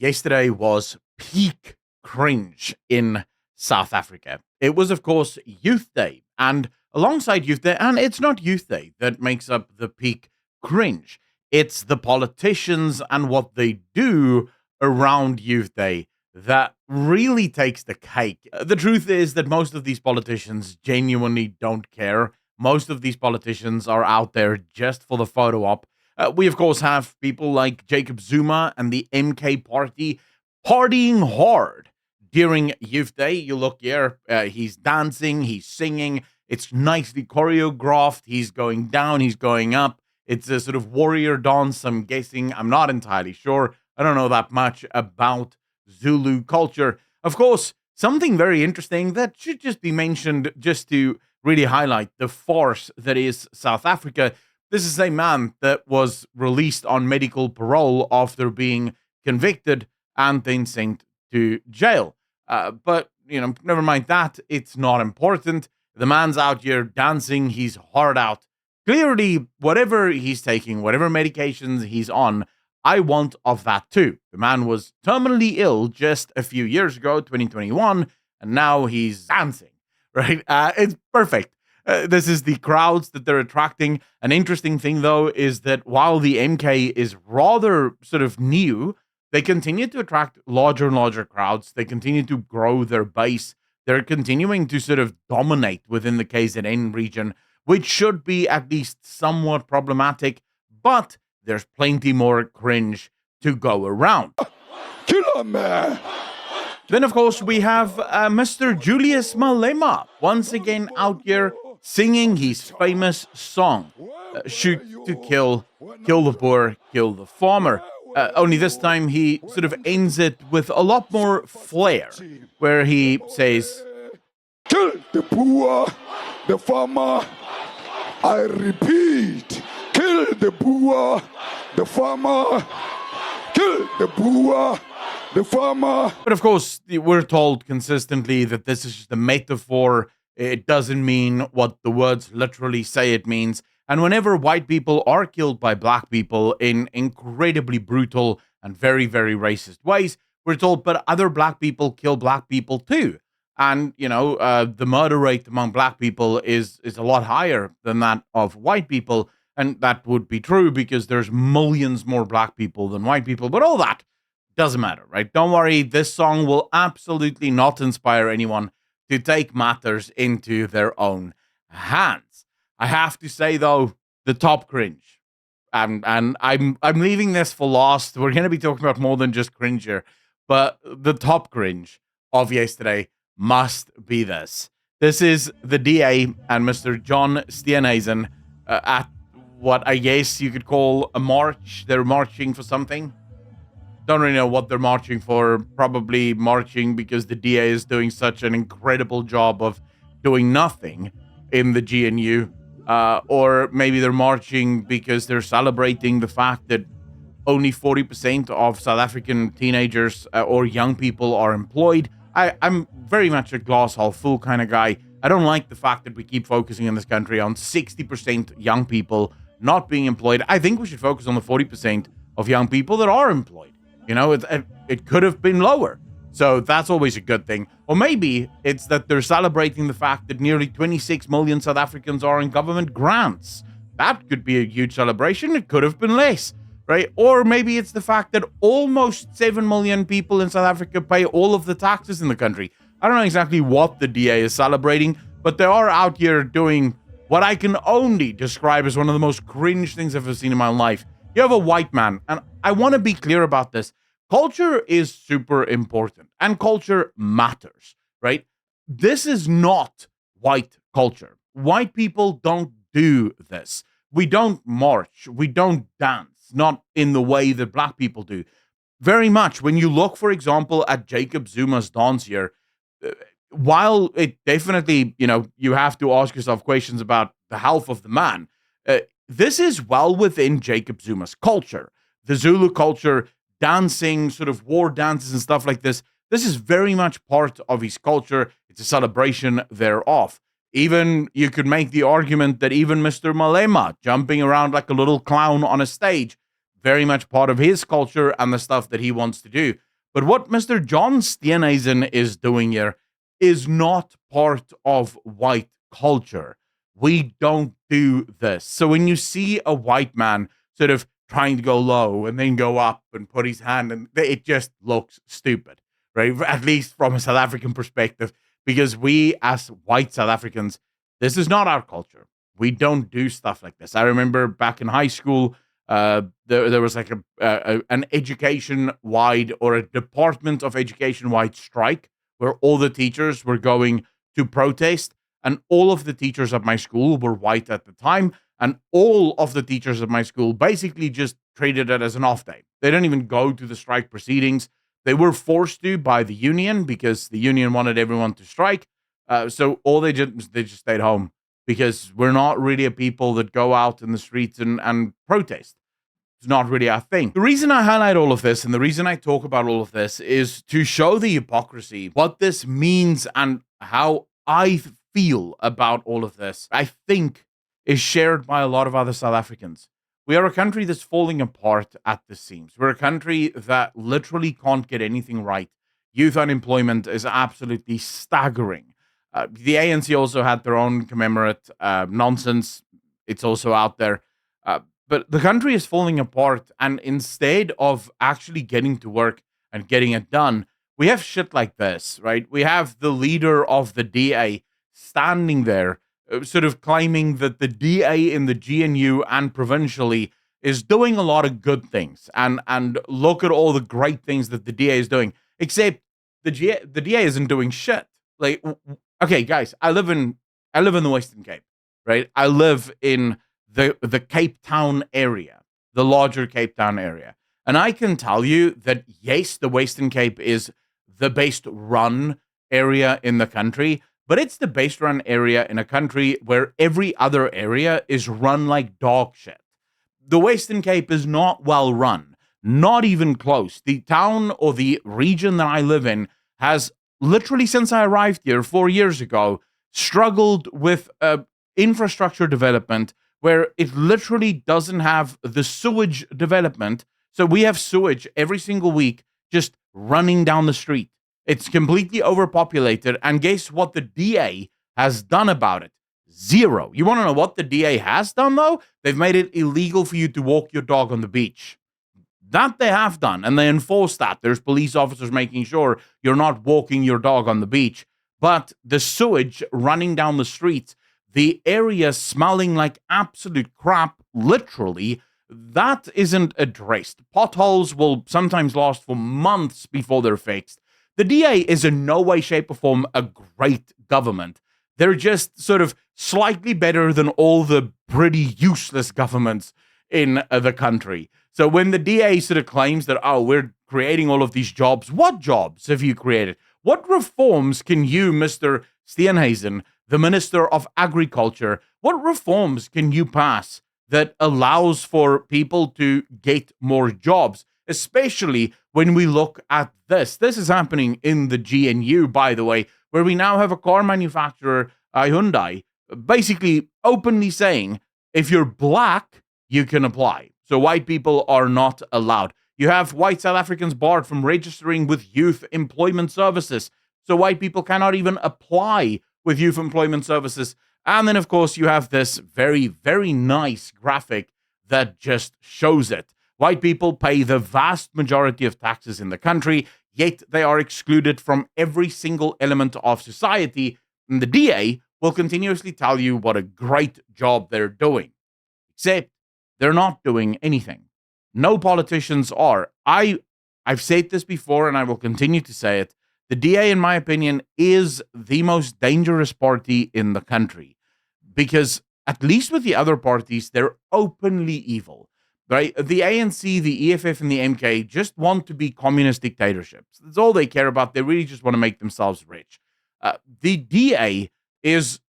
Yesterday was peak cringe in South Africa. It was, of course, Youth Day. And alongside Youth Day, and it's not Youth Day that makes up the peak cringe, it's the politicians and what they do around Youth Day that really takes the cake. The truth is that most of these politicians genuinely don't care. Most of these politicians are out there just for the photo op. We, of course, have people like Jacob Zuma and the MK party partying hard during Youth Day. You look here, he's dancing, he's singing. It's nicely choreographed. He's going down, he's going up. It's a sort of warrior dance, I'm guessing. I'm not entirely sure. I don't know that much about Zulu culture. Of course, something very interesting that should just be mentioned just to really highlight the farce that is South Africa. This is a man that was released on medical parole after being convicted and then sent to jail. But, never mind that. It's not important. The man's out here dancing. He's hard out. Clearly, whatever he's taking, whatever medications he's on, I want of that too. The man was terminally ill just a few years ago, 2021, and now he's dancing, right? It's perfect. This is the crowds that they're attracting. An interesting thing, though, is that while the MK is rather sort of new, they continue to attract larger and larger crowds. They continue to grow their base. They're continuing to sort of dominate within the KZN region, which should be at least somewhat problematic, but there's plenty more cringe to go around. Killer man! Then, of course, we have Mr. Julius Malema once again out here singing his famous song, Shoot to Kill, Kill the Poor, Kill the Farmer. Only this time he sort of ends it with a lot more flair, where he says, Kill the poor, the farmer. I repeat, kill the poor, the farmer. Kill the poor, the farmer. But of course, we're told consistently that this is just a metaphor. It doesn't mean what the words literally say it means. And whenever white people are killed by black people in incredibly brutal and very, very racist ways, we're told, but other black people kill black people too. And, the murder rate among black people is a lot higher than that of white people. And that would be true because there's millions more black people than white people. But all that doesn't matter, right? Don't worry. This song will absolutely not inspire anyone to take matters into their own hands. I have to say, though, the top cringe, and I'm leaving this for last. We're going to be talking about more than just cringe here, but the top cringe of yesterday must be this. This is the DA and Mr. John Steenhuisen at what I guess you could call a march. They're marching for something. Don't really know what they're marching for. Probably marching because the DA is doing such an incredible job of doing nothing in the GNU. Or maybe they're marching because they're celebrating the fact that only 40% of South African teenagers or young people are employed. I'm very much a glass half full kind of guy. I don't like the fact that we keep focusing in this country on 60% young people not being employed. I think we should focus on the 40% of young people that are employed. It could have been lower. So that's always a good thing. Or maybe it's that they're celebrating the fact that nearly 26 million South Africans are in government grants. That could be a huge celebration. It could have been less, right? Or maybe it's the fact that almost 7 million people in South Africa pay all of the taxes in the country. I don't know exactly what the DA is celebrating, but they are out here doing what I can only describe as one of the most cringe things I've ever seen in my life. You have a white man, and I want to be clear about this. Culture is super important, and culture matters, right? This is not white culture. White people don't do this. We don't march. We don't dance, not in the way that black people do. Very much. When you look, for example, at Jacob Zuma's dance here, while it definitely, you have to ask yourself questions about the health of the man, this is well within Jacob Zuma's culture. The Zulu culture, dancing, sort of war dances and stuff like this. This is very much part of his culture. It's a celebration thereof. Even you could make the argument that even Mr. Malema jumping around like a little clown on a stage, very much part of his culture and the stuff that he wants to do. But what Mr. John Steenhuisen is doing here is not part of white culture. We don't do this. So when you see a white man sort of trying to go low and then go up and put his hand, and it just looks stupid, right? At least from a South African perspective, because we as white South Africans, this is not our culture. We don't do stuff like this. I remember back in high school, there was like an education wide or a department of education wide strike where all the teachers were going to protest, and all of the teachers at my school were white at the time, and all of the teachers at my school basically just treated it as an off day. They didn't even go to the strike proceedings. They were forced to by the union because the union wanted everyone to strike. So all they did was they just stayed home because we're not really a people that go out in the streets and protest. It's not really our thing. The reason I highlight all of this and the reason I talk about all of this is to show the hypocrisy, what this means, and how I feel about all of this, I think is shared by a lot of other South Africans. We are a country that's falling apart at the seams. We're a country that literally can't get anything right. Youth unemployment is absolutely staggering. The ANC also had their own commemorate nonsense. It's also out there. But the country is falling apart, and instead of actually getting to work and getting it done, we have shit like this, right? We have the leader of the DA standing there, sort of claiming that the DA in the GNU and provincially is doing a lot of good things, and look at all the great things that the DA is doing. Except the DA isn't doing shit. Like, okay, guys, I live in the Western Cape, right? I live in the Cape Town area, the larger Cape Town area. And I can tell you that, yes, the Western Cape is the best run area in the country, but it's the best run area in a country where every other area is run like dog shit. The Western Cape is not well run, not even close. The town or the region that I live in has literally, since I arrived here 4 years ago, struggled with infrastructure development where it literally doesn't have the sewage development. So we have sewage every single week just running down the street. It's completely overpopulated. And guess what the DA has done about it? Zero. You want to know what the DA has done, though? They've made it illegal for you to walk your dog on the beach. That they have done, and they enforce that. There's police officers making sure you're not walking your dog on the beach. But the sewage running down the streets, the area smelling like absolute crap, literally, that isn't addressed. Potholes will sometimes last for months before they're fixed. The DA is in no way, shape, or form a great government. They're just sort of slightly better than all the pretty useless governments in the country. So when the DA sort of claims that, oh, we're creating all of these jobs, what jobs have you created? What reforms can you, Mr. Steenhuisen, the Minister of Agriculture, what reforms can you pass that allows for people to get more jobs, especially when we look at this? This is happening in the GNU, by the way, where we now have a car manufacturer, Hyundai, basically openly saying, if you're black, you can apply. So white people are not allowed. You have white South Africans barred from registering with youth employment services. So white people cannot even apply with youth employment services. And then, of course, you have this very, very nice graphic that just shows it. White people pay the vast majority of taxes in the country, yet they are excluded from every single element of society. And the DA will continuously tell you what a great job they're doing. Except they're not doing anything. No politicians are. I've said this before and I will continue to say it. The DA, in my opinion, is the most dangerous party in the country because, at least with the other parties, they're openly evil, right? The ANC, the EFF, and the MK just want to be communist dictatorships. That's all they care about. They really just want to make themselves rich. The DA is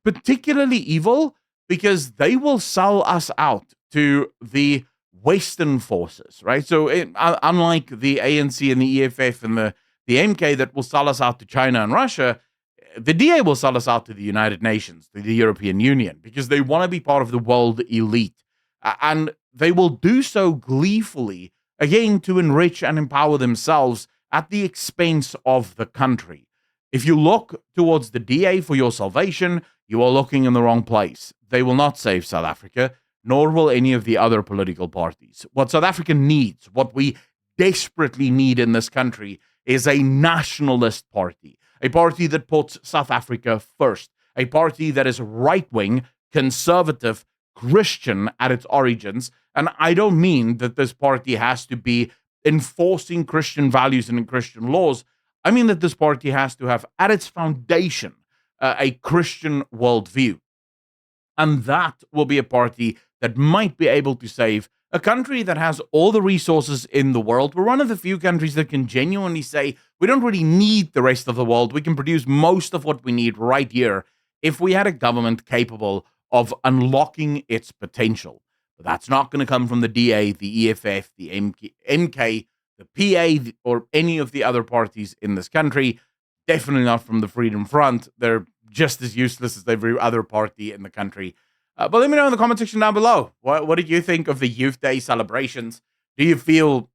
particularly evil because they will sell us out to the Western forces, right? So unlike the ANC and the EFF and the MK that will sell us out to China and Russia, the DA will sell us out to the United Nations, to the European Union, because they want to be part of the world elite. And they will do so gleefully again, to enrich and empower themselves at the expense of the country. If you look towards the DA for your salvation, you are looking in the wrong place. They will not save South Africa, nor will any of the other political parties. What South Africa needs, what we desperately need in this country, is a nationalist party, a party that puts South Africa first, a party that is right wing, conservative, Christian at its origins. And I don't mean that this party has to be enforcing Christian values and Christian laws. I mean that this party has to have at its foundation a Christian worldview. And that will be a party that might be able to save a country that has all the resources in the world. We're one of the few countries that can genuinely say we don't really need the rest of the world. We can produce most of what we need right here if we had a government capable of unlocking its potential. But that's not going to come from the DA, the EFF, the MK, the PA, or any of the other parties in this country. Definitely not from the Freedom Front. They're just as useless as every other party in the country. But let me know in the comment section down below. What did you think of the Youth Day celebrations? Do you feel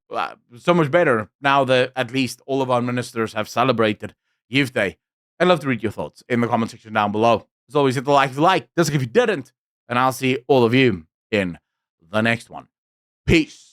so much better now that at least all of our ministers have celebrated Youth Day? I'd love to read your thoughts in the comment section down below. As always, hit the like if you like, dislike if you didn't, and I'll see all of you in the next one. Peace.